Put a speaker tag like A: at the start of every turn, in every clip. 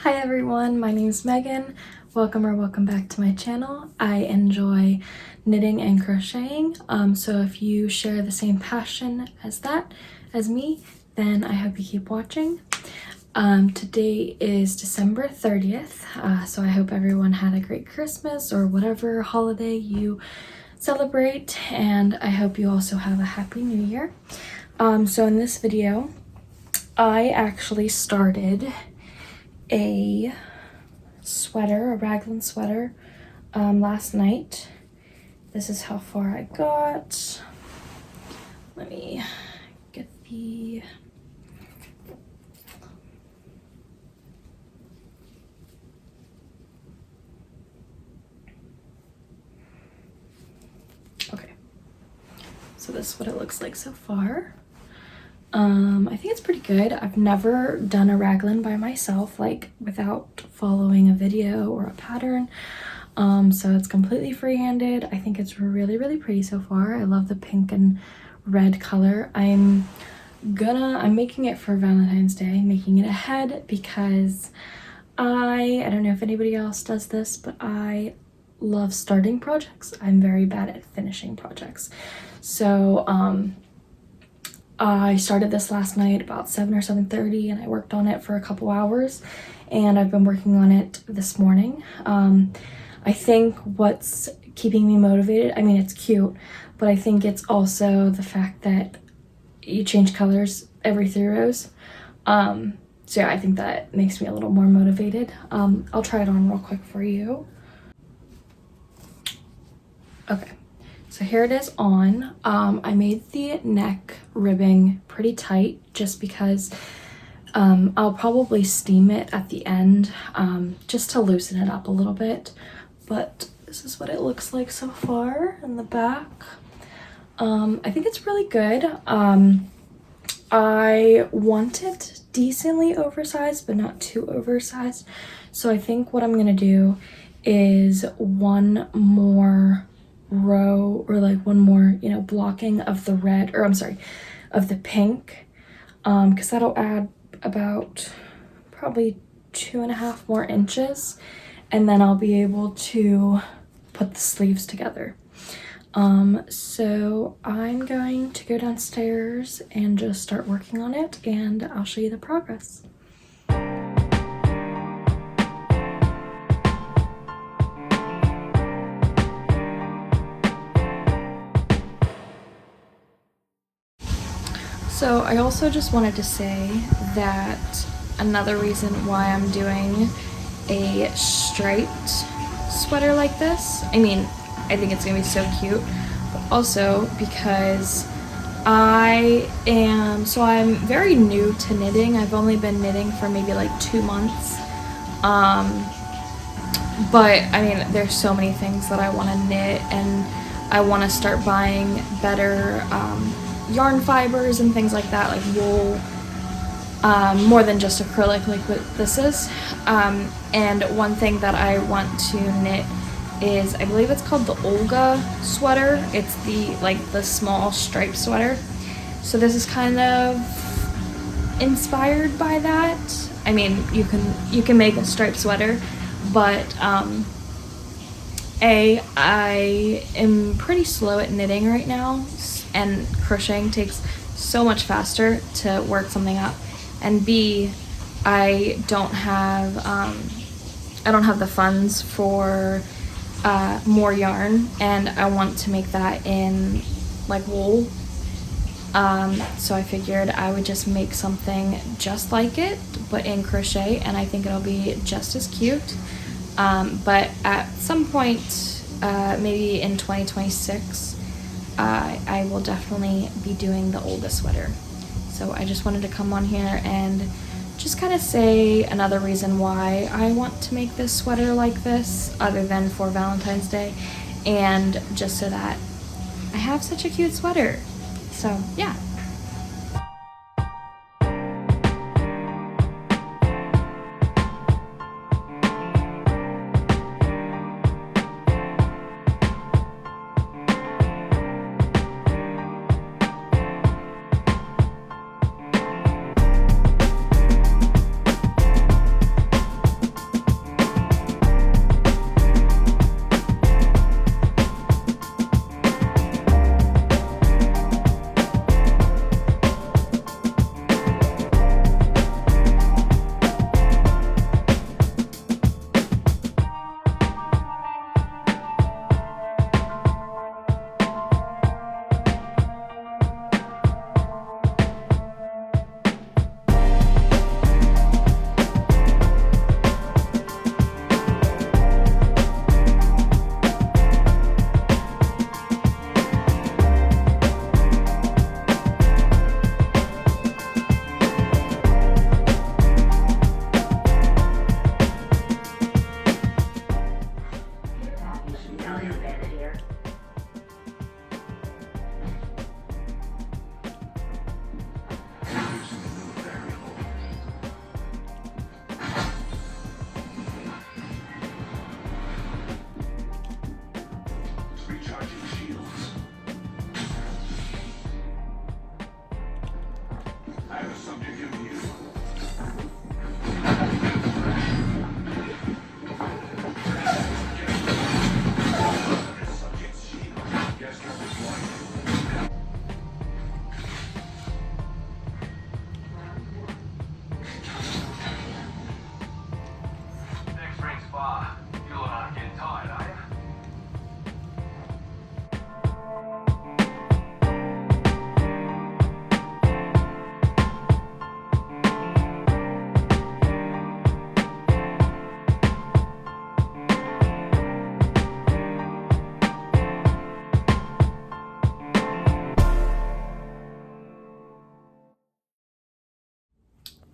A: Hi everyone, my name is Megan. Welcome back to my channel. I enjoy knitting and crocheting, so if you share the same passion as me, then I hope you keep watching. Today is December 30th, so I hope everyone had a great Christmas or whatever holiday you celebrate, and I hope you also have a happy new year. So in this video, I actually started a raglan sweater last night. This is how far I got. Let me get the okay, so this is what it looks like so far. I think it's pretty good. I've never done a raglan by myself, like without following a video or a pattern. So it's completely free-handed. I think it's really pretty so far. I love the pink and red color. I'm making it for Valentine's Day, making it ahead because I don't know if anybody else does this, but I love starting projects. I'm very bad at finishing projects. So I started this last night about 7 or 7:30, and I worked on it for a couple hours, and I've been working on it this morning. I think what's keeping me motivated, I mean, it's cute, but I think it's also the fact that you change colors every 3 rows. So yeah, I think that makes me a little more motivated. I'll try it on real quick for you. Okay. So here it is on. I made the neck ribbing pretty tight just because I'll probably steam it at the end just to loosen it up a little bit. But this is what it looks like so far in the back. I think it's really good. I want it decently oversized, but not too oversized. So I think what I'm gonna do is one more row, or like one more, blocking of the red, or I'm sorry, of the pink, because that'll add about probably 2.5 more inches, and then I'll be able to put the sleeves together. So I'm going to go downstairs and just start working on it, and I'll show you the progress. So I also just wanted to say that another reason why I'm doing a striped sweater like this, I mean, I think it's gonna be so cute, but also because I'm very new to knitting. I've only been knitting for maybe like 2 months. But I mean, there's so many things that I want to knit, and I want to start buying better yarn fibers and things like that, like wool, more than just acrylic like what this is. And one thing that I want to knit is, I believe it's called the Olga sweater. It's the small striped sweater. So this is kind of inspired by that. I mean, you can make a striped sweater, but I am pretty slow at knitting right now, and crocheting takes so much faster to work something up, and B, I don't have the funds for more yarn, and I want to make that in like wool. So I figured I would just make something just like it, but in crochet, and I think it'll be just as cute. But at some point, maybe in 2026, I will definitely be doing the Olga sweater. So I just wanted to come on here and just kind of say another reason why I want to make this sweater like this, other than for Valentine's Day, and just so that I have such a cute sweater. So yeah.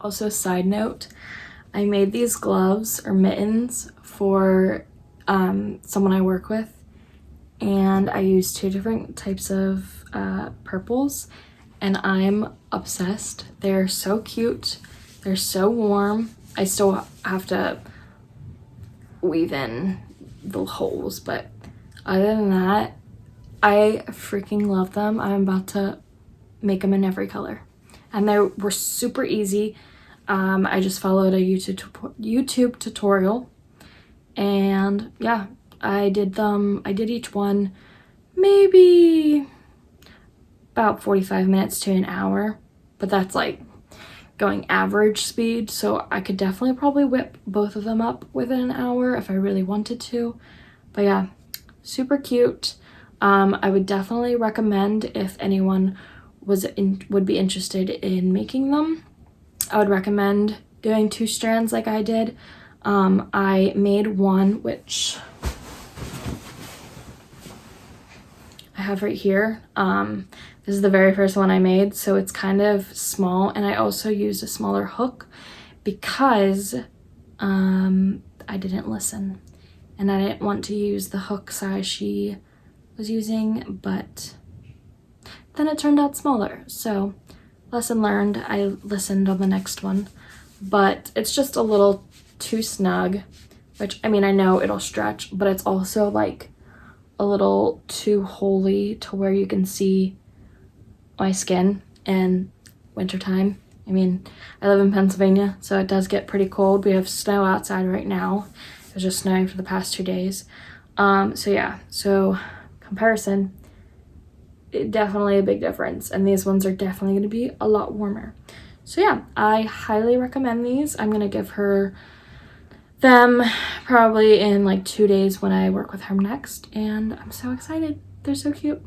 A: Also, side note, I made these gloves or mittens for someone I work with, and I used 2 different types of purples, and I'm obsessed. They're so cute. They're so warm. I still have to weave in the holes, but other than that, I freaking love them. I'm about to make them in every color, and they were super easy. I just followed a YouTube tutorial, and yeah, I did each one maybe about 45 minutes to an hour, but that's like going average speed, so I could definitely probably whip both of them up within an hour if I really wanted to. But yeah, super cute. I would definitely recommend, if anyone would be interested in making them, I would recommend doing 2 strands like I did. I made one, which I have right here. This is the very first one I made, so it's kind of small, and I also used a smaller hook because I didn't listen, and I didn't want to use the hook size she was using, but then it turned out smaller. So lesson learned, I listened on the next one, but it's just a little too snug, which, I mean, I know it'll stretch, but it's also like a little too holy to where you can see my skin in wintertime. I mean, I live in Pennsylvania, so it does get pretty cold. We have snow outside right now. It was just snowing for the past 2 days. So yeah, so comparison, definitely a big difference, and these ones are definitely going to be a lot warmer. So yeah, I highly recommend these. I'm going to give her them probably in like 2 days when I work with her next, and I'm so excited. They're so cute.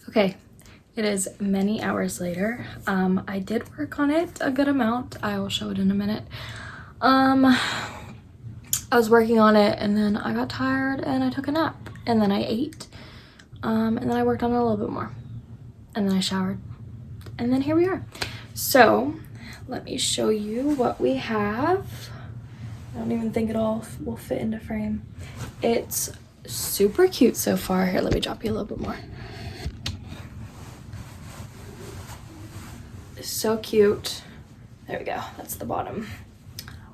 A: Okay, it is many hours later. I did work on it a good amount. I will show it in a minute. I was working on it, and then I got tired and I took a nap, and then I ate, and then I worked on it a little bit more, and then I showered, and then here we are. So let me show you what we have. I don't even think it all will fit into frame. It's super cute so far. Here, let me drop you a little bit more. So cute. There we go, that's the bottom.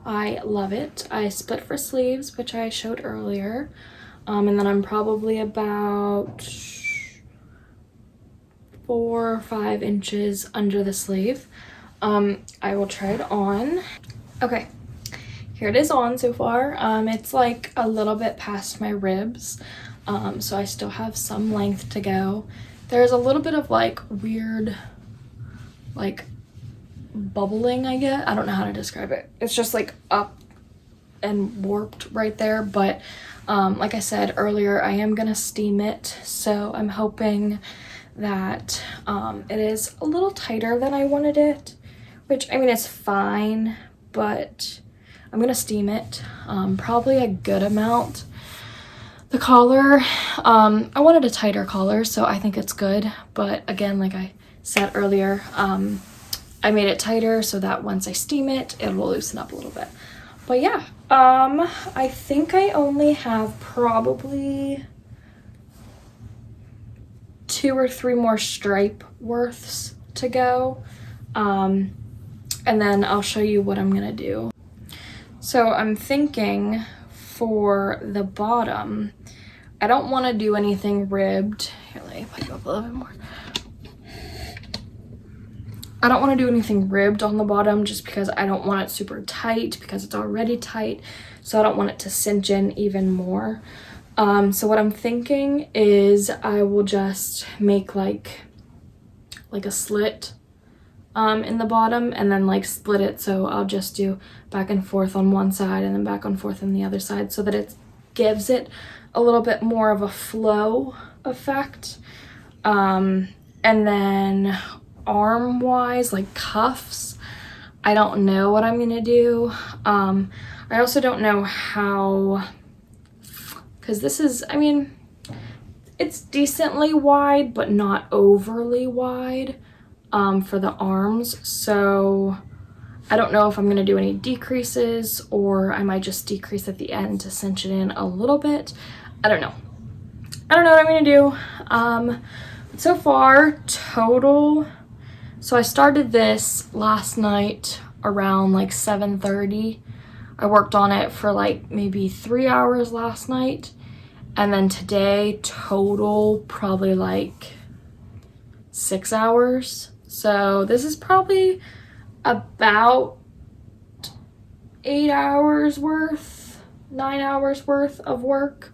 A: I love it. I split for sleeves, which I showed earlier, and then I'm probably about 4 or 5 inches under the sleeve. I will try it on. Okay, here it is on so far. It's like a little bit past my ribs, so I still have some length to go. There's a little bit of like weird like bubbling, I guess. I don't know how to describe it. It's just like up and warped right there, but like I said earlier, I am gonna steam it, so I'm hoping that it is a little tighter than I wanted it, which, I mean, it's fine, but I'm gonna steam it probably a good amount. The collar, I wanted a tighter collar, so I think it's good, but again, like I said earlier, I made it tighter so that once I steam it, it will loosen up a little bit. But yeah, I think I only have probably 2 or 3 more stripe worths to go, and then I'll show you what I'm gonna do. So I'm thinking for the bottom, I don't want to do anything ribbed. Here, let me put it up a little bit more. I don't want to do anything ribbed on the bottom just because I don't want it super tight because it's already tight. So I don't want it to cinch in even more. So what I'm thinking is I will just make like a slit in the bottom and then like split it. So I'll just do back and forth on one side and then back and forth on the other side so that it gives it a little bit more of a flow effect. And then arm wise, like cuffs, I don't know what I'm gonna do. I also don't know how, because this is, I mean, it's decently wide but not overly wide for the arms, so I don't know if I'm gonna do any decreases or I might just decrease at the end to cinch it in a little bit. I don't know what I'm gonna do. So far total, so I started this last night around like 7:30. I worked on it for like maybe 3 hours last night, and then today total probably like 6 hours. So this is probably about 8 hours worth, 9 hours worth of work.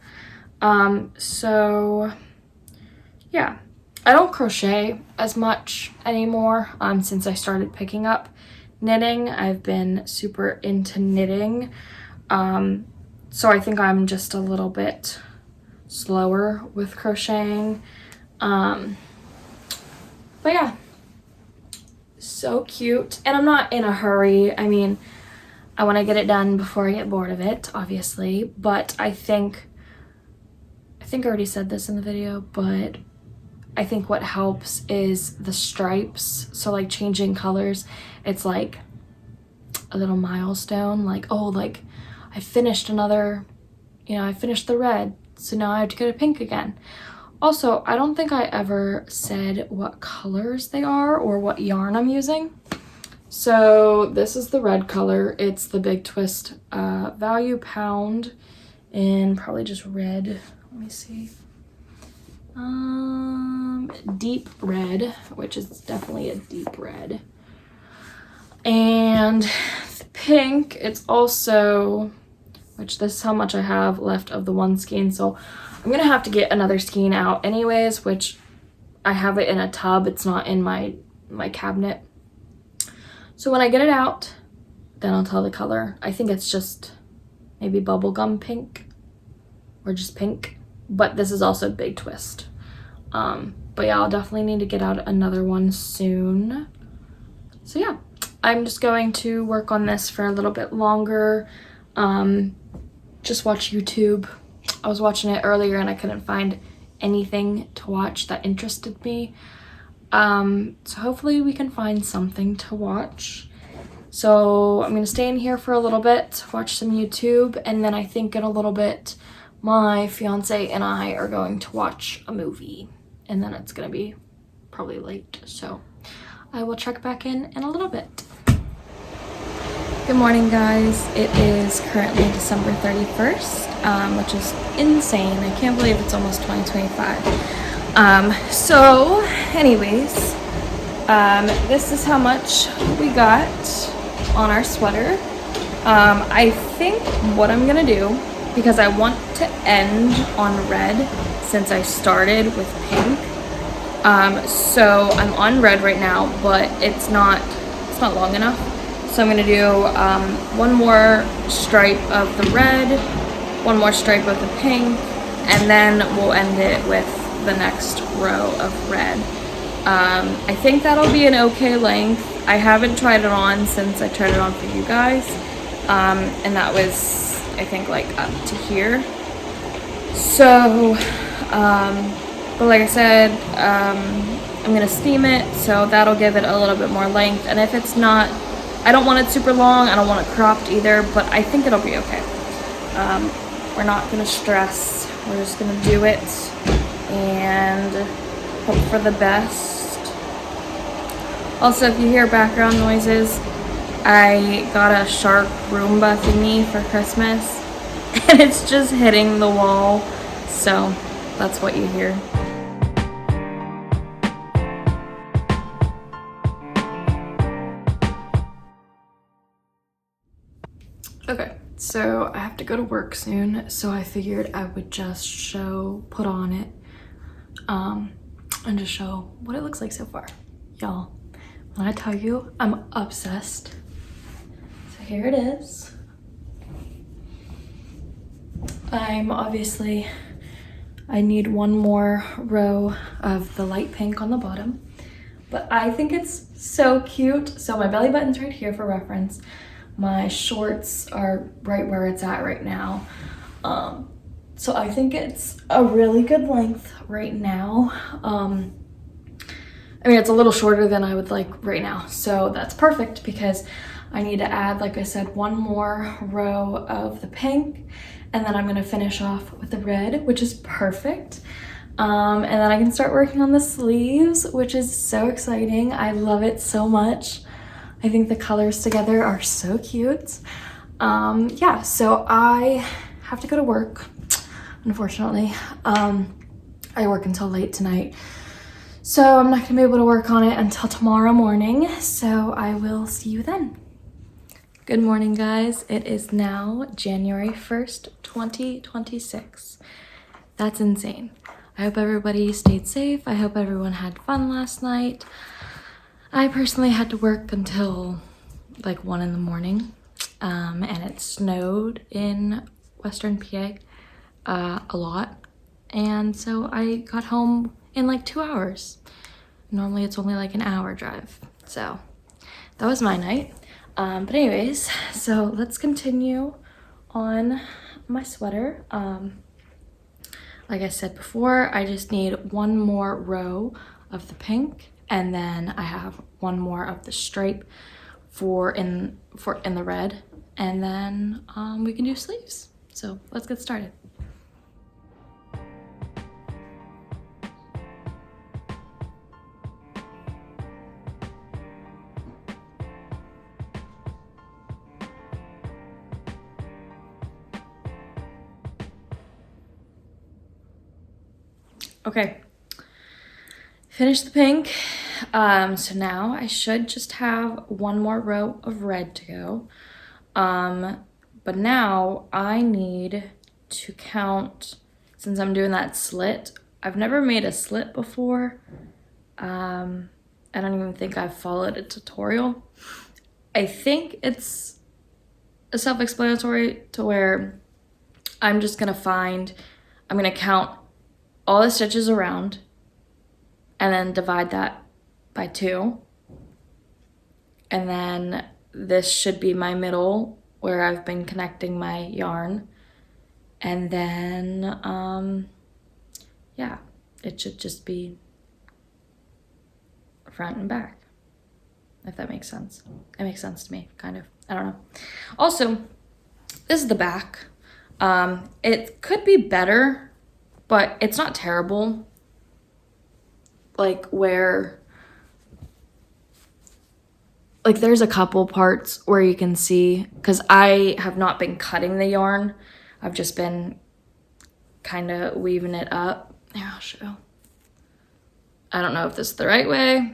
A: So yeah, I don't crochet as much anymore since I started picking up knitting. I've been super into knitting, so I think I'm just a little bit slower with crocheting, but yeah, so cute. And I'm not in a hurry. I mean, I want to get it done before I get bored of it, obviously, but I think I already said this in the video, but I think what helps is the stripes. So like changing colors, it's like a little milestone, like, oh, like I finished another, I finished the red, so now I have to go to pink again. Also, I don't think I ever said what colors they are or what yarn I'm using. So this is the red color. It's the Big Twist Value Pound in probably just red. Let me see. Deep red, which is definitely a deep red. And the pink, it's also, which this is how much I have left of the one skein, so I'm gonna have to get another skein out anyways, which I have it in a tub. It's not in my cabinet. So when I get it out, then I'll tell the color. I think it's just maybe bubblegum pink or just pink, but this is also Big Twist. But yeah, I'll definitely need to get out another one soon. So yeah, I'm just going to work on this for a little bit longer. Just watch YouTube. I was watching it earlier and I couldn't find anything to watch that interested me. So hopefully we can find something to watch. So I'm gonna stay in here for a little bit, watch some YouTube, and then I think in a little bit my fiance and I are going to watch a movie, and then it's gonna be probably late, so I will check back in a little bit. Good morning, guys. It is currently December 31st, which is insane. I can't believe it's almost 2025. So anyways, this is how much we got on our sweater. I think what I'm gonna do, because I want to end on red since I started with pink, so I'm on red right now, but it's not long enough. So I'm gonna do one more stripe of the red, one more stripe of the pink, and then we'll end it with the next row of red. I think that'll be an okay length. I haven't tried it on since I tried it on for you guys, and that was, I think, like up to here. So, but like I said, I'm gonna steam it, so that'll give it a little bit more length. And if it's not, I don't want it super long, I don't want it cropped either, but I think it'll be okay. We're not gonna stress, we're just gonna do it and hope for the best. Also, if you hear background noises, I got a shark Roomba thingy for Christmas, and it's just hitting the wall, so that's what you hear. So I have to go to work soon, so I figured I would just put on it, and just show what it looks like so far. Y'all, when I tell you I'm obsessed. So here it is. I need one more row of the light pink on the bottom, but I think it's so cute. So my belly button's right here for reference. My shorts are right where it's at right now. So I think it's a really good length right now. I mean, it's a little shorter than I would like right now. So that's perfect because I need to add, like I said, one more row of the pink, and then I'm gonna finish off with the red, which is perfect. And then I can start working on the sleeves, which is so exciting. I love it so much. I think the colors together are so cute. Yeah, so I have to go to work, unfortunately. I work until late tonight, so I'm not gonna be able to work on it until tomorrow morning, so I will see you then. Good morning, guys. It is now January 1st, 2026. That's insane. I hope everybody stayed safe. I hope everyone had fun last night. I personally had to work until like 1 in the morning, and it snowed in Western PA a lot, and so I got home in like 2 hours. Normally it's only like an hour drive, so that was my night. But anyways, so let's continue on my sweater. Like I said before, I just need one more row of the pink, and then I have one more of the stripe in the red, and then we can do sleeves. So let's get started. Okay, finish the pink. So now I should just have one more row of red to go. But now I need to count, since I'm doing that slit. I've never made a slit before. I don't even think I've followed a tutorial. I think it's self-explanatory to where I'm gonna count all the stitches around and then divide that by 2. And then this should be my middle where I've been connecting my yarn. And then, yeah, it should just be front and back, if that makes sense. It makes sense to me, kind of. I don't know. Also, this is the back. It could be better, but it's not terrible. Like there's a couple parts where you can see, because I have not been cutting the yarn. I've just been kind of weaving it up. Here, I'll show. I don't know if this is the right way,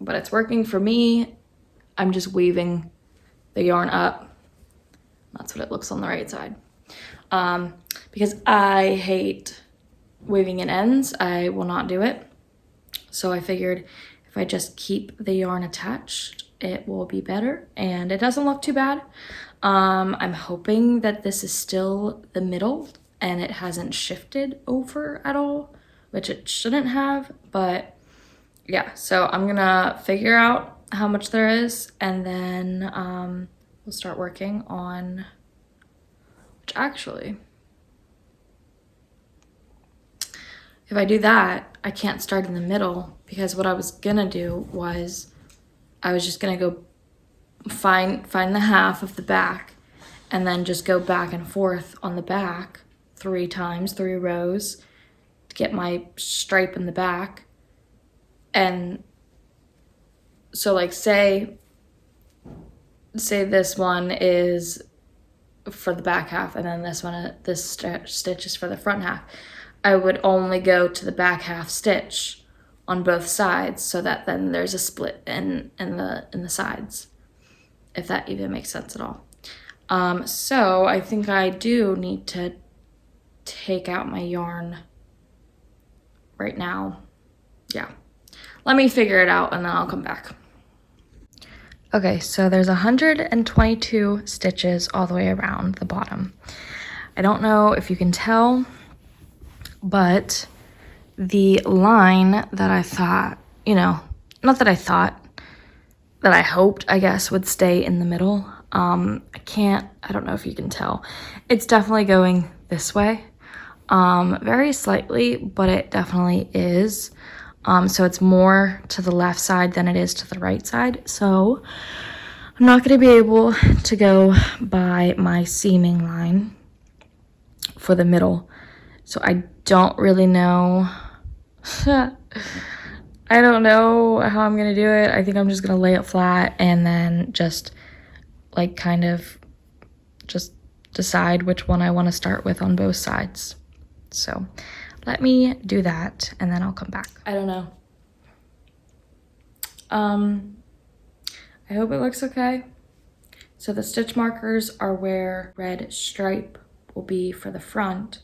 A: but it's working for me. I'm just weaving the yarn up. That's what it looks on the right side. Because I hate weaving in ends, I will not do it. So I figured if I just keep the yarn attached, it will be better, and it doesn't look too bad. I'm hoping that this is still the middle and it hasn't shifted over at all, which it shouldn't have, but yeah. So I'm gonna figure out how much there is, and then we'll start working on, which actually, if I do that, I can't start in the middle, because what I was gonna do was I was just gonna go find the half of the back and then just go back and forth on the back 3 times, 3 rows to get my stripe in the back. And so like say this one is for the back half, and then this stitch is for the front half. I would only go to the back half stitch on both sides, so that then there's a split in the sides, if that even makes sense at all. So I think I do need to take out my yarn right now. Yeah. Let me figure it out and then I'll come back. Okay, so there's 122 stitches all the way around the bottom. I don't know if you can tell, but the line that I thought, you know, not that I thought, that I hoped, I guess, would stay in the middle. I don't know if you can tell. It's definitely going this way, very slightly, but it definitely is. So it's more to the left side than it is to the right side. So I'm not going to be able to go by my seaming line for the middle. So I don't really know. I don't know how I'm going to do it. I think I'm just going to lay it flat and then just like kind of just decide which one I want to start with on both sides. So let me do that and then I'll come back. I don't know. I hope it looks okay. So the stitch markers are where red stripe will be for the front.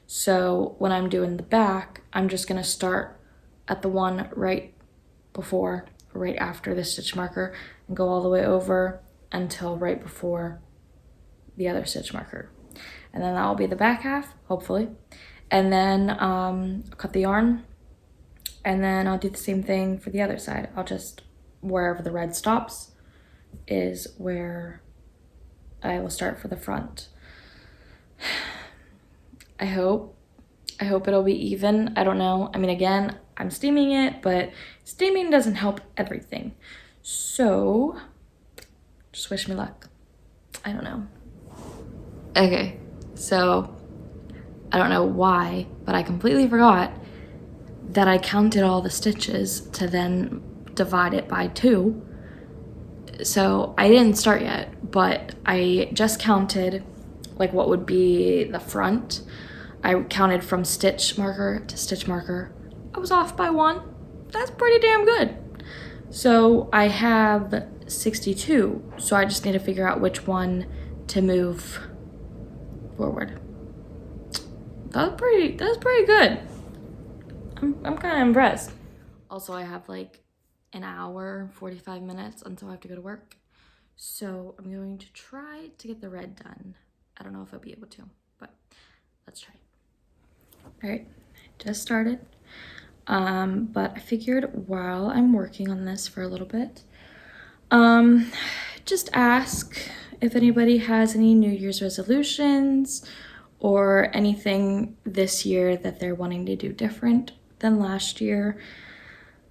A: So when I'm doing the back, I'm just gonna start at the one right before, or right after the stitch marker and go all the way over until right before the other stitch marker. And then that will be the back half, hopefully. And then I'll cut the yarn and then I'll do the same thing for the other side. I'll just, wherever the red stops is where I will start for the front. I hope it'll be even. I don't know. I mean, again, I'm steaming it, but steaming doesn't help everything. So just wish me luck. I don't know. Okay, so I don't know why, but I completely forgot that I counted all the stitches to then divide it by 2. So I didn't start yet, but I just counted like what would be the front. I counted from stitch marker to stitch marker. I was off by 1. That's pretty damn good. So I have 62. So I just need to figure out which one to move forward. That's pretty good. I'm kind of impressed. Also, I have like an hour, 45 minutes until I have to go to work. So I'm going to try to get the red done. I don't know if I'll be able to, but let's try. All right, just started. But I figured while I'm working on this for a little bit, just ask if anybody has any New Year's resolutions or anything this year that they're wanting to do different than last year.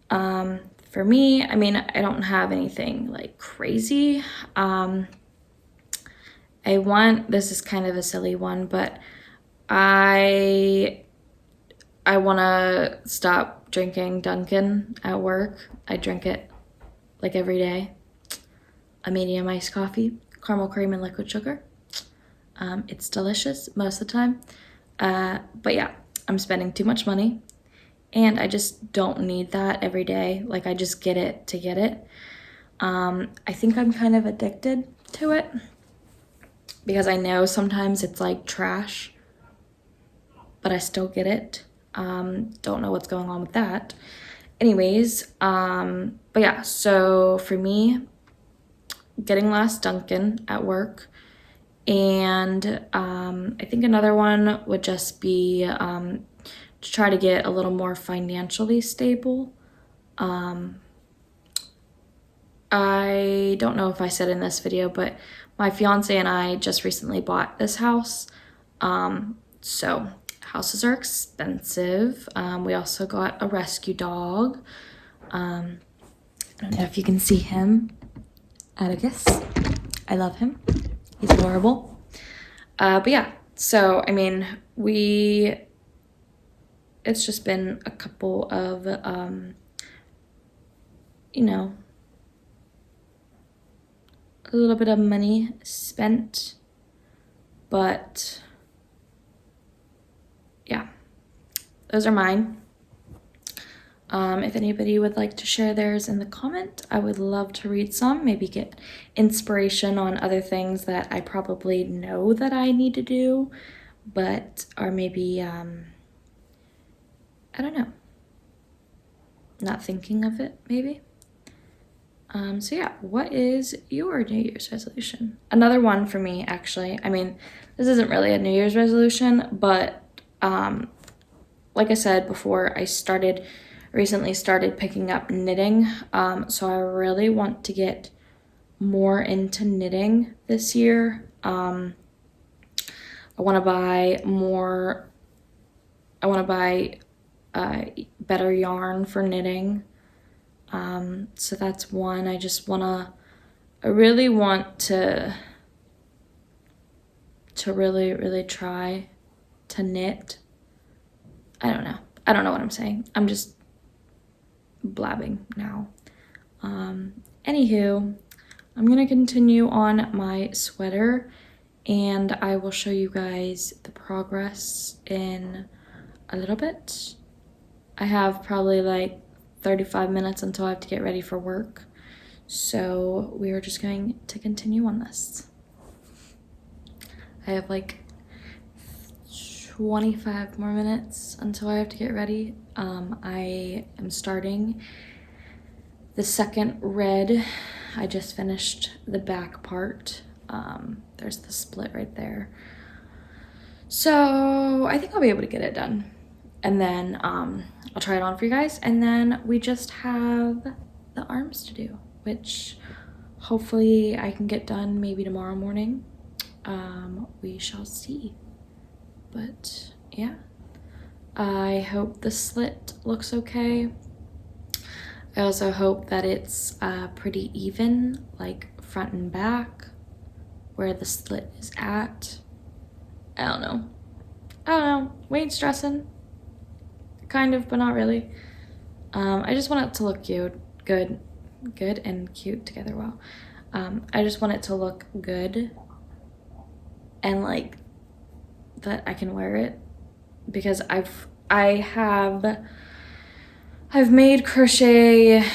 A: For me, I mean, I don't have anything like crazy. This is kind of a silly one, but I want to stop drinking Dunkin' at work. I drink it like every day. A medium iced coffee, caramel cream and liquid sugar. It's delicious most of the time. But yeah, I'm spending too much money and I just don't need that every day. Like I just get it to get it. I think I'm kind of addicted to it because I know sometimes it's like trash, but I still get it. Don't know what's going on with that. Anyways, but yeah, so for me, getting less Dunkin' at work, and I think another one would just be to try to get a little more financially stable. I don't know if I said in this video, but my fiance and I just recently bought this house. So houses are expensive. We also got a rescue dog. I don't know if you can see him. Atticus. I love him. He's adorable. But yeah, so I mean, it's just been a couple of, you know, a little bit of money spent, but yeah, those are mine. If anybody would like to share theirs in the comment, I would love to read some, maybe get inspiration on other things that I probably know that I need to do, but are maybe, I don't know, not thinking of it maybe. So yeah, what is your New Year's resolution? Another one for me, actually. I mean, this isn't really a New Year's resolution, but like I said before, I recently started picking up knitting. So I really want to get more into knitting this year. I want to buy better yarn for knitting. So that's one. I really want to really try to knit. I don't know what I'm saying. I'm just blabbing now. Anywho, I'm gonna continue on my sweater and I will show you guys the progress in a little bit. I have probably like 35 minutes until I have to get ready for work. So we are just going to continue on this. I have like 25 more minutes until I have to get ready. I am starting the second red. I just finished the back part. There's the split right there. So I think I'll be able to get it done. And then I'll try it on for you guys. And then we just have the arms to do, which hopefully I can get done maybe tomorrow morning. We shall see. But yeah, I hope the slit looks okay. I also hope that it's pretty even, like front and back, where the slit is at. I don't know. We ain't stressing. Kind of, but not really. I just want it to look good and cute together well. I just want it to look good and like that I can wear it, because I've made crochet.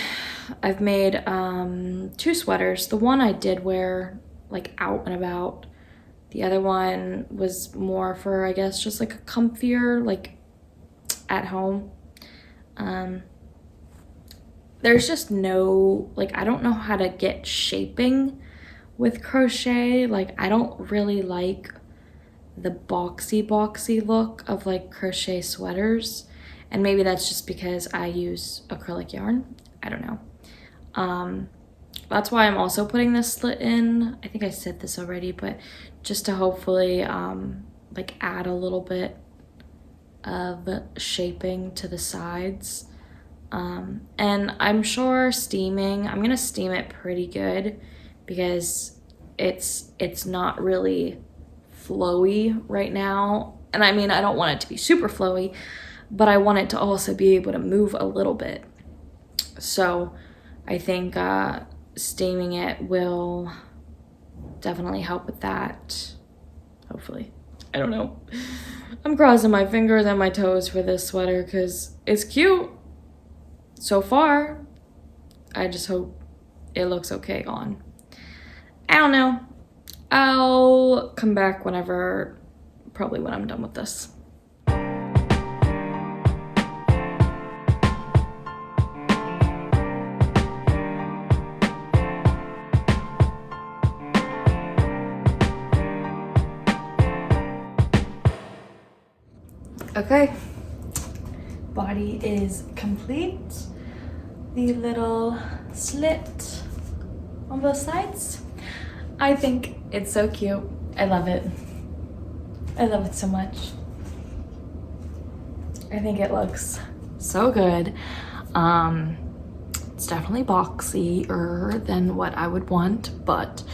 A: I've made 2 sweaters. The one I did wear like out and about. The other one was more for, I guess, just like a comfier, like at home. There's just no, like, I don't know how to get shaping with crochet. Like, I don't really like the boxy look of like crochet sweaters, and maybe that's just because I use acrylic yarn. I don't know. That's why I'm also putting this slit in. I think I said this already, but just to hopefully like add a little bit of shaping to the sides. And I'm sure I'm gonna steam it pretty good, because it's not really flowy right now. And I mean, I don't want it to be super flowy, but I want it to also be able to move a little bit. So I think steaming it will definitely help with that, hopefully. I don't know. I'm crossing my fingers and my toes for this sweater because it's cute so far. I just hope it looks okay on. I don't know. I'll come back probably when I'm done with this. Okay, body is complete. The little slit on both sides. I think it's so cute. I love it. I love it so much. I think it looks so good. It's definitely boxier than what I would want, but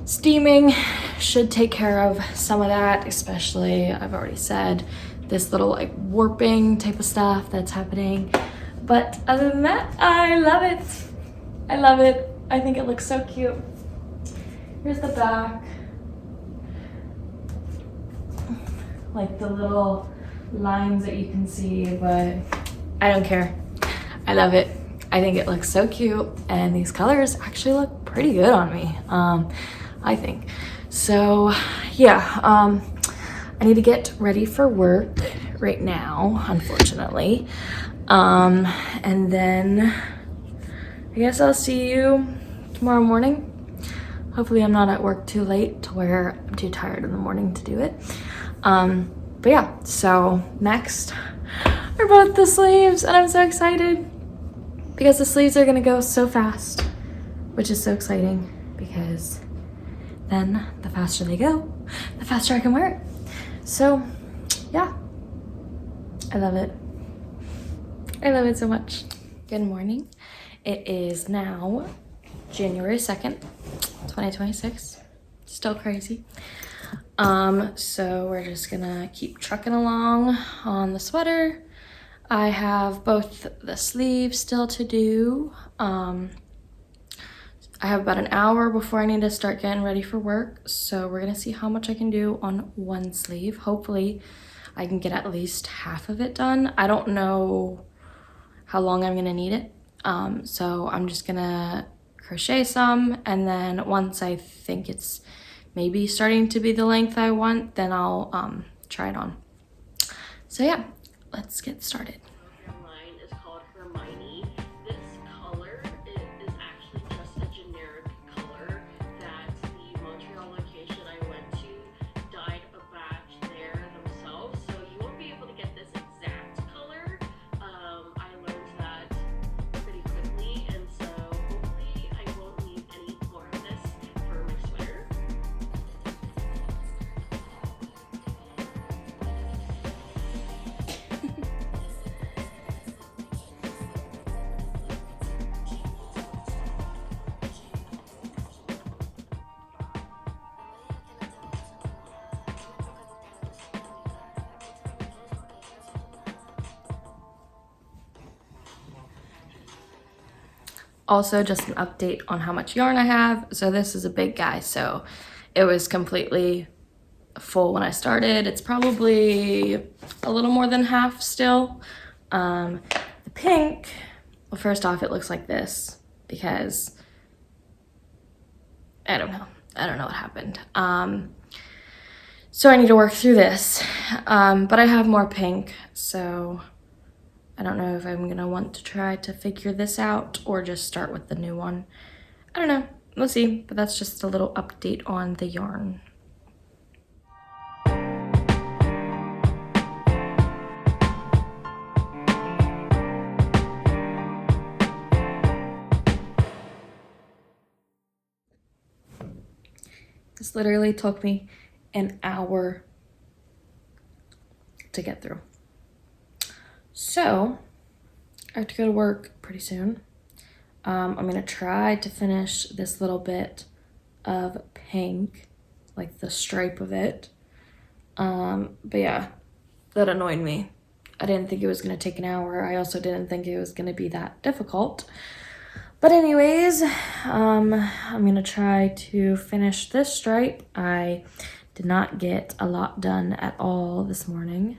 A: steaming should take care of some of that, especially, I've already said, this little like warping type of stuff that's happening. But other than that, I love it. I love it. I think it looks so cute. Here's the back. Like the little lines that you can see, but I don't care. I love it. I think it looks so cute, and these colors actually look pretty good on me, I think. So yeah, I need to get ready for work right now, unfortunately. And then I guess I'll see you tomorrow morning. Hopefully I'm not at work too late to where I'm too tired in the morning to do it. But yeah, so next are both the sleeves, and I'm so excited because the sleeves are gonna go so fast, which is so exciting because then the faster they go, the faster I can wear it. So yeah, I love it. I love it so much. Good morning. It is now January 2nd, 2026. Still crazy. So we're just gonna keep trucking along on the sweater. I have both the sleeves still to do. I have about an hour before I need to start getting ready for work. So we're gonna see how much I can do on one sleeve. Hopefully I can get at least half of it done. I don't know how long I'm gonna need it. So I'm just gonna crochet some, and then once I think it's maybe starting to be the length I want, then I'll try it on. So yeah, let's get started.
B: Mine is called Hermione. This color is actually just a generic color that the Montreal location I went to dyed a batch there themselves, so you won't be able to get this exact color. I learned that pretty quickly, and so hopefully I won't need any more of this for my sweater.
A: Also, just an update on how much yarn I have. So this is a big guy, so it was completely full when I started. It's probably a little more than half still. The pink, well, first off, it looks like this because I don't know what happened. So I need to work through this, but I have more pink, so I don't know if I'm gonna want to try to figure this out or just start with the new one. I don't know, we'll see, but that's just a little update on the yarn. This literally took me an hour to get through. So I have to go to work pretty soon. I'm gonna try to finish this little bit of pink, like the stripe of it. But yeah, that annoyed me. I didn't think it was gonna take an hour. I also didn't think it was gonna be that difficult. But anyways, I'm gonna try to finish this stripe. I did not get a lot done at all this morning.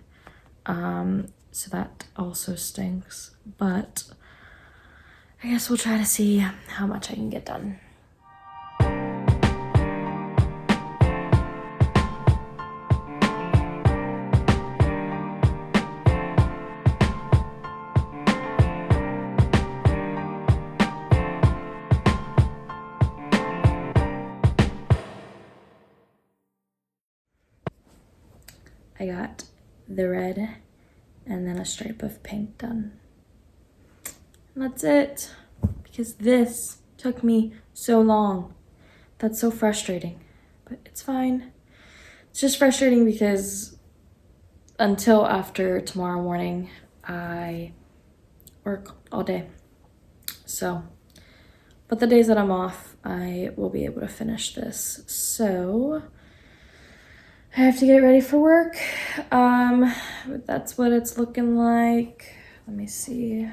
A: So that also stinks, but I guess we'll try to see how much I can get done. I got the red and then a stripe of pink done. And that's it, because this took me so long. That's so frustrating, but it's fine. It's just frustrating because until after tomorrow morning, I work all day. So, but the days that I'm off, I will be able to finish this. So I have to get ready for work. But that's what it's looking like. Let me see.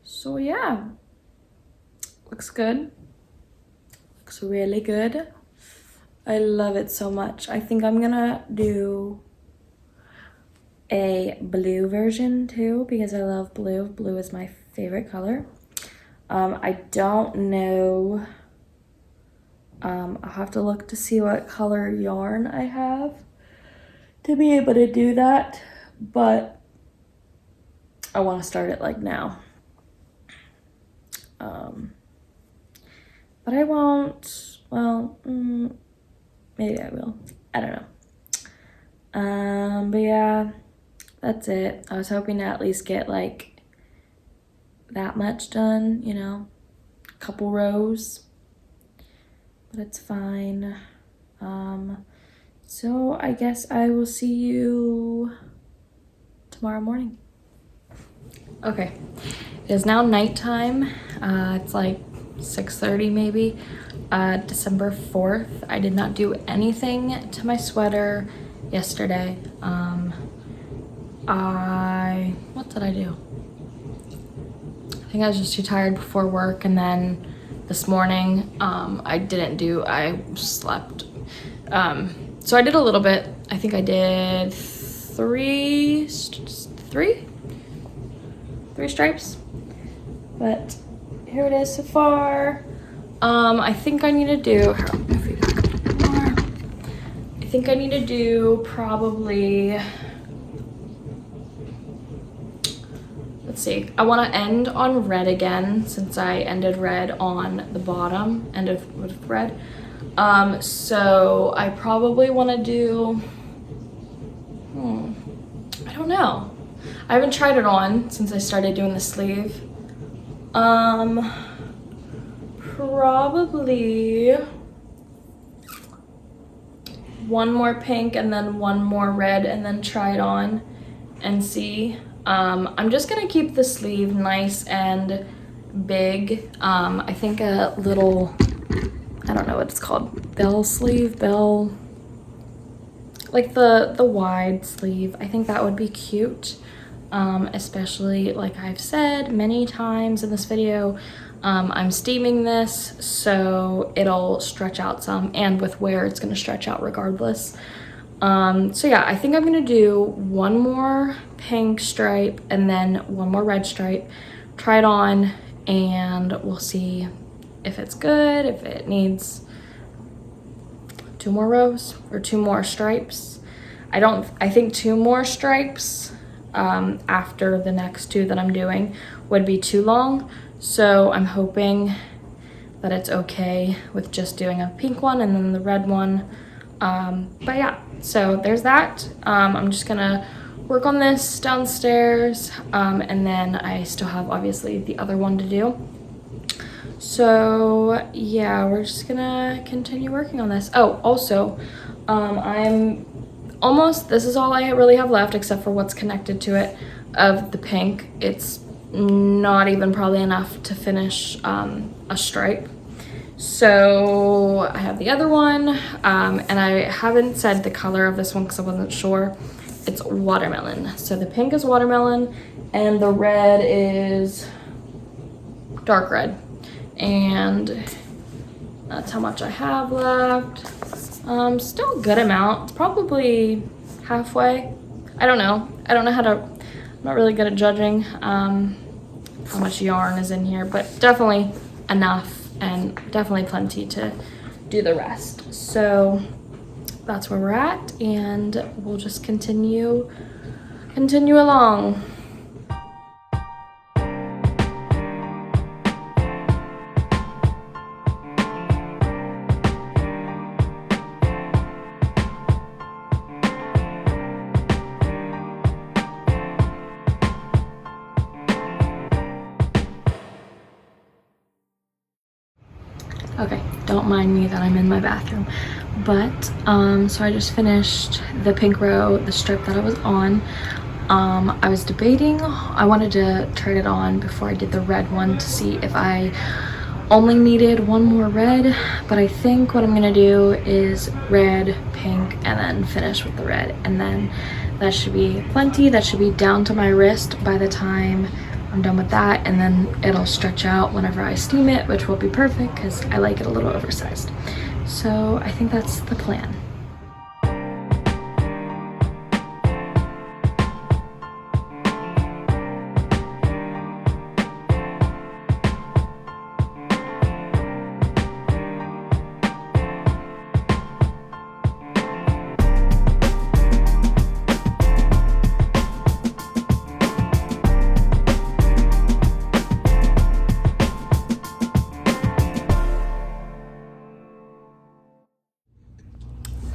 A: So yeah, looks good. Looks really good. I love it so much. I think I'm gonna do a blue version too because I love blue. Blue is my favorite color. I don't know. I'll have to look to see what color yarn I have to be able to do that, but I want to start it like now. But I won't. Well, maybe I will. I don't know. But yeah, that's it. I was hoping to at least get like that much done, you know, a couple rows, but it's fine. So I guess I will see you tomorrow morning. Okay, it is now nighttime. It's like 6:30 maybe. December 4th. I did not do anything to my sweater yesterday. What did I do? I think I was just too tired before work, and then this morning I slept. So I did a little bit. I think I did three stripes, but here it is so far. I think I need to do probably, let's see, I want to end on red again since I ended red on the bottom, ended with red. So I probably want to do, I don't know. I haven't tried it on since I started doing the sleeve. Probably one more pink and then one more red and then try it on and see. I'm just gonna keep the sleeve nice and big. I think a little, I don't know what it's called, bell sleeve, like the wide sleeve. I think that would be cute, especially like I've said many times in this video, I'm steaming this so it'll stretch out some, and with wear it's gonna stretch out regardless. So yeah, I think I'm gonna do one more pink stripe and then one more red stripe, try it on, and we'll see if it's good, if it needs 2 more rows or 2 more stripes. I think 2 more stripes after the next 2 that I'm doing would be too long. So I'm hoping that it's okay with just doing a pink one and then the red one. But yeah, so there's that. I'm just gonna work on this downstairs, and then I still have obviously the other one to do. So yeah, we're just gonna continue working on this. Oh, also, I'm almost, this is all I really have left except for what's connected to it of the pink. It's not even probably enough to finish a stripe. So I have the other one, and I haven't said the color of this one because I wasn't sure. It's watermelon. So the pink is watermelon and the red is dark red. And that's how much I have left. Still a good amount. It's probably halfway. I don't know how to, I'm not really good at judging how much yarn is in here, but definitely enough and definitely plenty to do the rest. So that's where we're at, and we'll just continue along. Okay, don't mind me that I'm in my bathroom. But, so I just finished the pink row, the strip that I was on. I was debating, I wanted to try it on before I did the red one to see if I only needed one more red. But I think what I'm gonna do is red, pink, and then finish with the red. And then that should be plenty. That should be down to my wrist by the time I'm done with that, and then it'll stretch out whenever I steam it, which will be perfect because I like it a little oversized. So I think that's the plan.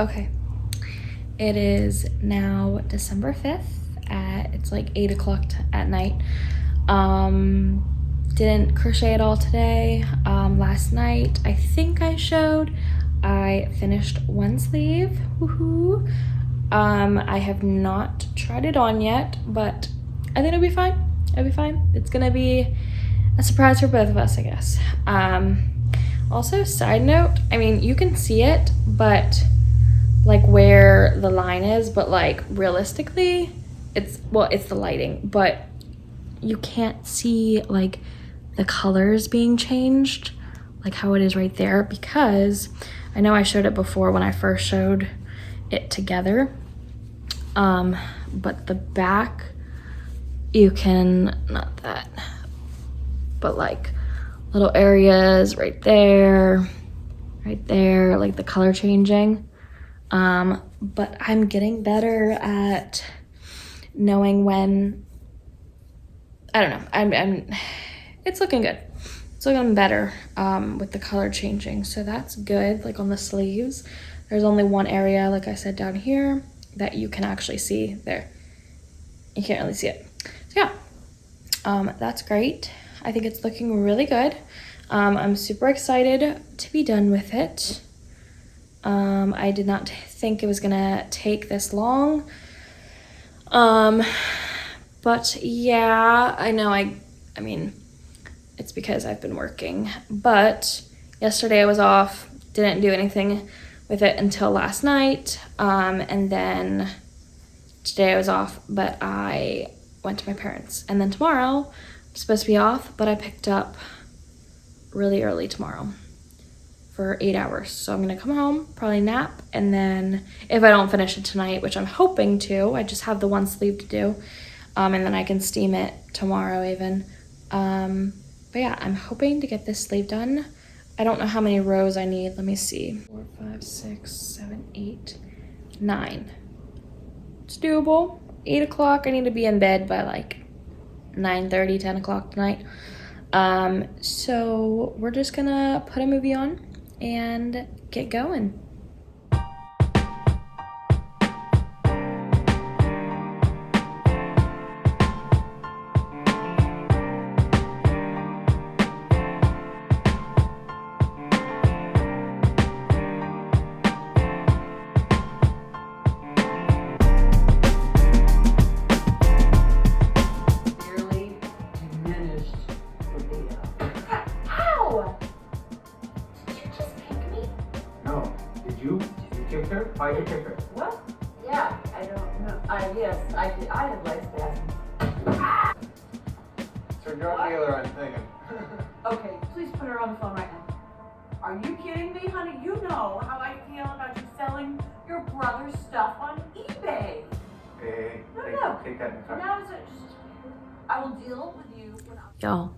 A: Okay, it is now December 5th it's like 8 o'clock at night. Didn't crochet at all today. Last night I think I showed I finished one sleeve. Woohoo. I have not tried it on yet, but I think it'll be fine. It'll be fine. It's gonna be a surprise for both of us, I guess. Also, side note, I mean, you can see it, but like where the line is, but like realistically, it's the lighting, but you can't see like the colors being changed, like how it is right there, because I know I showed it before when I first showed it together. But the back, you can, not that, but like little areas right there, like the color changing. But I'm getting better at knowing when, I don't know, it's looking good. It's looking better, with the color changing. So that's good. Like on the sleeves, there's only one area, like I said, down here that you can actually see there. You can't really see it. So yeah, that's great. I think it's looking really good. I'm super excited to be done with it. I did not think it was gonna take this long. But yeah, I know I mean, it's because I've been working, but yesterday I was off, didn't do anything with it until last night. And then today I was off, but I went to my parents. And then tomorrow I'm supposed to be off, but I picked up really early tomorrow for 8 hours. So I'm gonna come home, probably nap, and then if I don't finish it tonight, which I'm hoping to, I just have the one sleeve to do, and then I can steam it tomorrow even. But yeah, I'm hoping to get this sleeve done. I don't know how many rows I need. Let me see. 4, 5, 6, 7, 8, 9. It's doable. 8 o'clock, I need to be in bed by like 9:30, 10 o'clock tonight. So we're just gonna put a movie on and get going.
C: Why did you kick her?
D: What? Yeah, I don't know. Yes, I did. I had life spasm.
C: It's her drug dealer, I'm thinking.
D: Okay, please put her on the phone right now. Are you kidding me, honey? You know how I feel about you selling your brother's stuff on eBay.
C: Hey,
D: No.
C: take that in the car.
D: Now it's just, I will deal with you when I'm...
A: Y'all,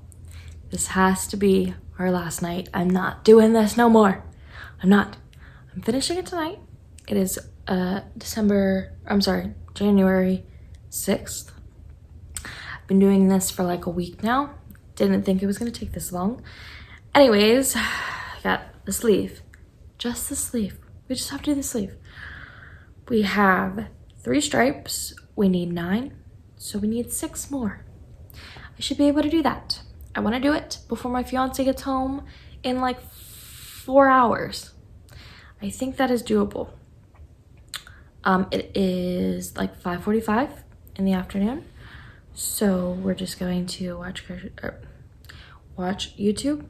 A: this has to be our last night. I'm not doing this no more. I'm finishing it tonight. It is January 6th. I've been doing this for like a week now. Didn't think it was gonna take this long. Anyways, I got the sleeve. Just the sleeve. We just have to do the sleeve. We have 3 stripes. We need 9, so we need 6 more. I should be able to do that. I wanna do it before my fiance gets home in like 4 hours. I think that is doable. It is like 5:45 in the afternoon, so we're just going to watch YouTube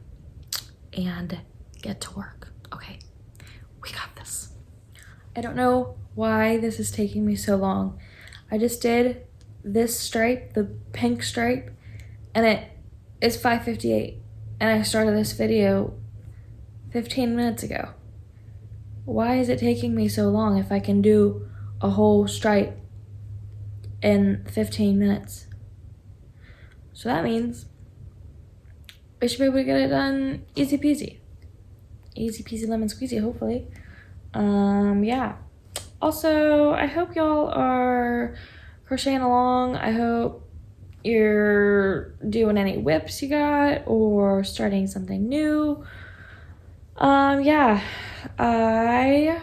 A: and get to work. Okay, we got this. I don't know why this is taking me so long. I just did this stripe, the pink stripe, and it is 5:58, and I started this video 15 minutes ago. Why is it taking me so long if I can do a whole stripe in 15 minutes? So that means I should be able to get it done easy peasy. Easy peasy lemon squeezy, hopefully. Yeah. Also, I hope y'all are crocheting along. I hope you're doing any whips you got or starting something new. Yeah, I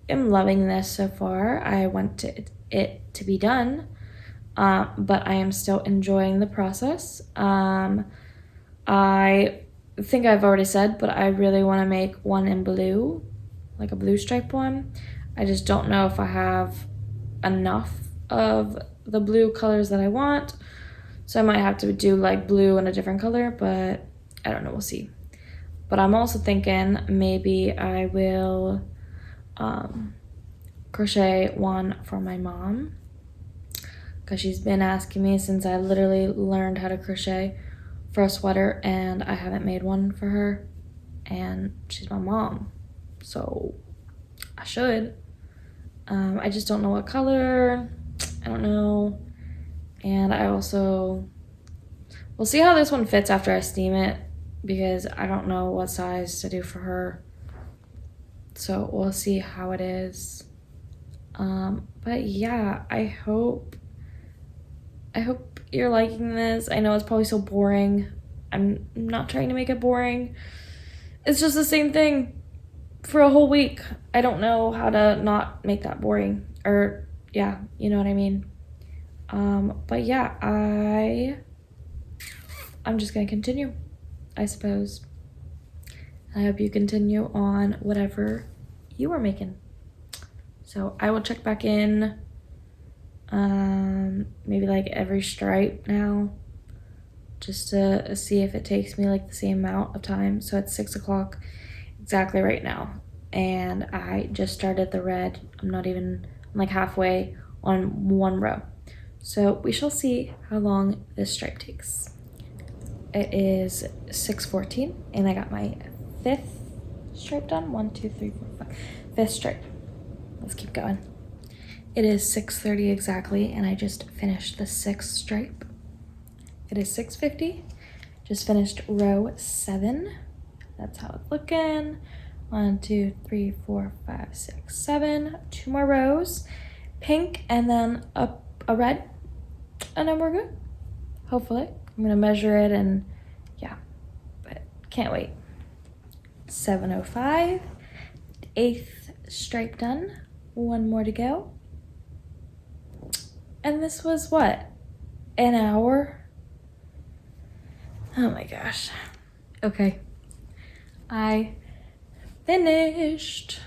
A: am loving this so far. I want it to be done, but I am still enjoying the process. I think I've already said, but I really want to make one in blue, like a blue striped one. I just don't know if I have enough of the blue colors that I want, so I might have to do like blue in a different color, but I don't know, we'll see. But I'm also thinking maybe I will crochet one for my mom, because she's been asking me since I literally learned how to crochet for a sweater, and I haven't made one for her, and she's my mom, so I should. I just don't know what color. I don't know. And I also, we'll see how this one fits after I steam it, because I don't know what size to do for her, so we'll see how it is. But yeah, I hope you're liking this. I know it's probably so boring. I'm not trying to make it boring. It's just the same thing for a whole week. I don't know how to not make that boring, or yeah, you know what I mean. But yeah, I'm just gonna continue, I suppose. I hope you continue on whatever you are making. So I will check back in maybe like every stripe now, just to see if it takes me like the same amount of time. So it's 6 o'clock exactly right now, and I just started the red. I'm like halfway on one row, so we shall see how long this stripe takes. It is 6:14 and I got my 5th stripe done. 1, 2, 3, 4, 5. 5th stripe. Let's keep going. It is 6:30 exactly, and I just finished the 6th stripe. It is 6:50. Just finished row 7. That's how it's looking. 1, 2, 3, 4, 5, 6, 7. 2 more rows. Pink, and then a red, and then we're good. Hopefully. I'm gonna measure it, and yeah, but can't wait. 7:05. 8th stripe done. 1 more to go. And this was what? An hour? Oh my gosh. Okay. I finished.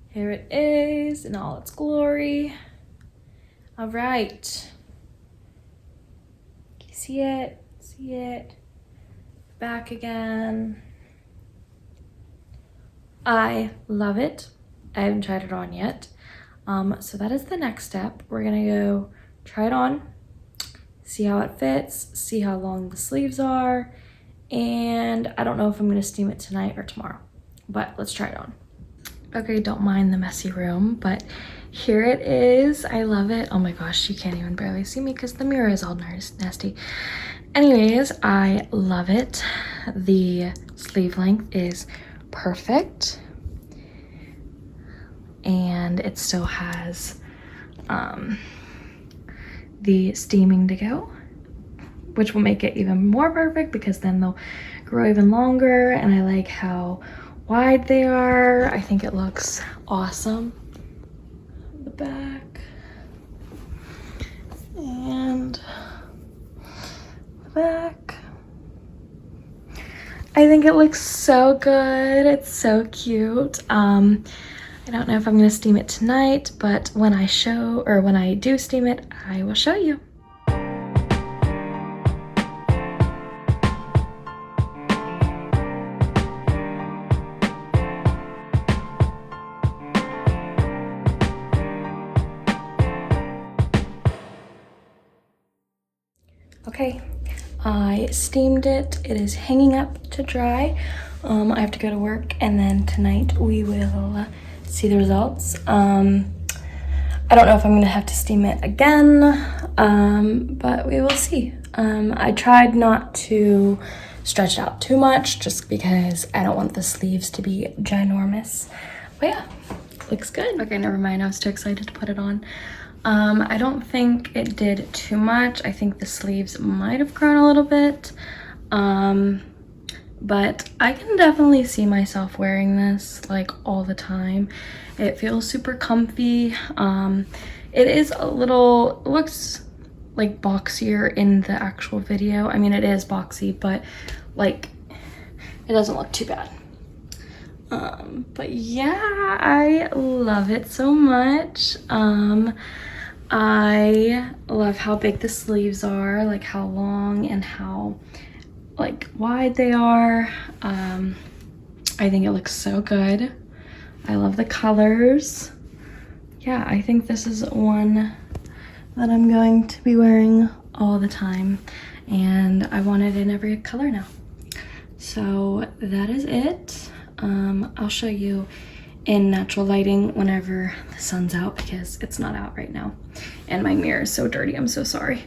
A: Here it is in all its glory. All right. You see it? See it? Back again. I love it. I haven't tried it on yet. So that is the next step. We're gonna go try it on, see how it fits, see how long the sleeves are, and I don't know if I'm gonna steam it tonight or tomorrow, but let's try it on. Okay, don't mind the messy room, but here it is. I love it. Oh my gosh, you can't even barely see me because the mirror is all nasty. Anyways, I love it. The sleeve length is perfect, and it still has the steaming to go, which will make it even more perfect because then they'll grow even longer, and I like how wide they are. I think it looks awesome. The back and the back. I think it looks so good. It's so cute. I don't know if I'm gonna steam it tonight, but when I do steam it, I will show you. Okay, I steamed it. It is hanging up to dry. I have to go to work, and then tonight we will see the results. I don't know if I'm gonna have to steam it again, but we will see. I tried not to stretch it out too much just because I don't want the sleeves to be ginormous. But yeah, looks good. Okay, never mind. I was too excited to put it on. I don't think it did too much. I think the sleeves might have grown a little bit. but I can definitely see myself wearing this like all the time. It feels super comfy. It is a little, it looks like boxier in the actual video. I mean, it is boxy, but like it doesn't look too bad. But yeah, I love it so much. I love how big the sleeves are, like how long and how like wide they are. I think it looks so good. I love the colors. Yeah, I think this is one that I'm going to be wearing all the time, and I want it in every color now. So that is it. I'll show you in natural lighting whenever the sun's out, because it's not out right now and my mirror is so dirty. I'm so sorry.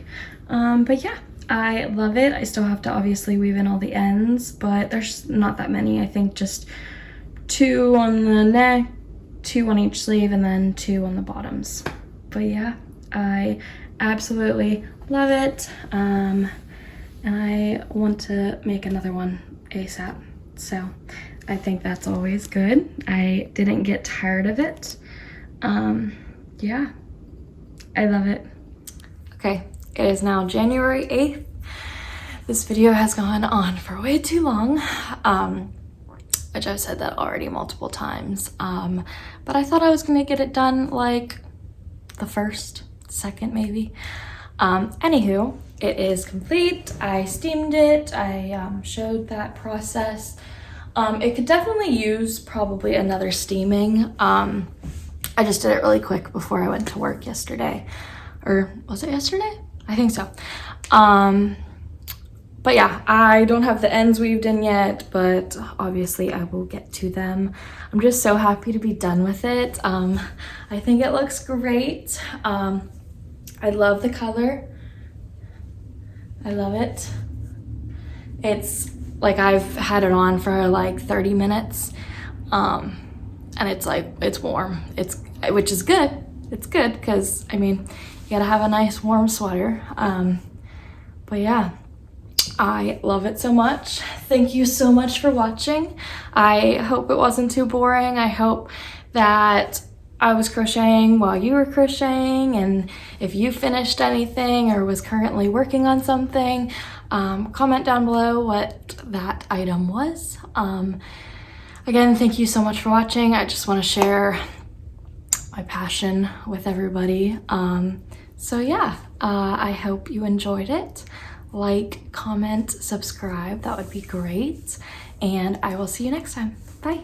A: But yeah, I love it. I still have to obviously weave in all the ends, but there's not that many. I think just 2 on the neck, 2 on each sleeve, and then 2 on the bottoms. But yeah, I absolutely love it. And I want to make another one ASAP. So I think that's always good. I didn't get tired of it. Yeah, I love it. Okay, it is now January 8th. This video has gone on for way too long, which I've said that already multiple times. But I thought I was gonna get it done like the 1st, 2nd maybe. Anywho, it is complete. I steamed it. I showed that process. It could definitely use probably another steaming. I just did it really quick before I went to work yesterday. Or was it yesterday? I think so. But yeah, I don't have the ends weaved in yet, but obviously I will get to them. I'm just so happy to be done with it. I think it looks great. I love the color. I love it. It's like I've had it on for like 30 minutes. And it's like, it's warm. Which is good. It's good because, I mean, you gotta have a nice warm sweater. But yeah, I love it so much. Thank you so much for watching. I hope it wasn't too boring. I hope that I was crocheting while you were crocheting, and if you finished anything or was currently working on something, comment down below what that item was. Again, thank you so much for watching. I just want to share my passion with everybody. So yeah, I hope you enjoyed it. Like, comment, subscribe, that would be great. And I will see you next time. Bye.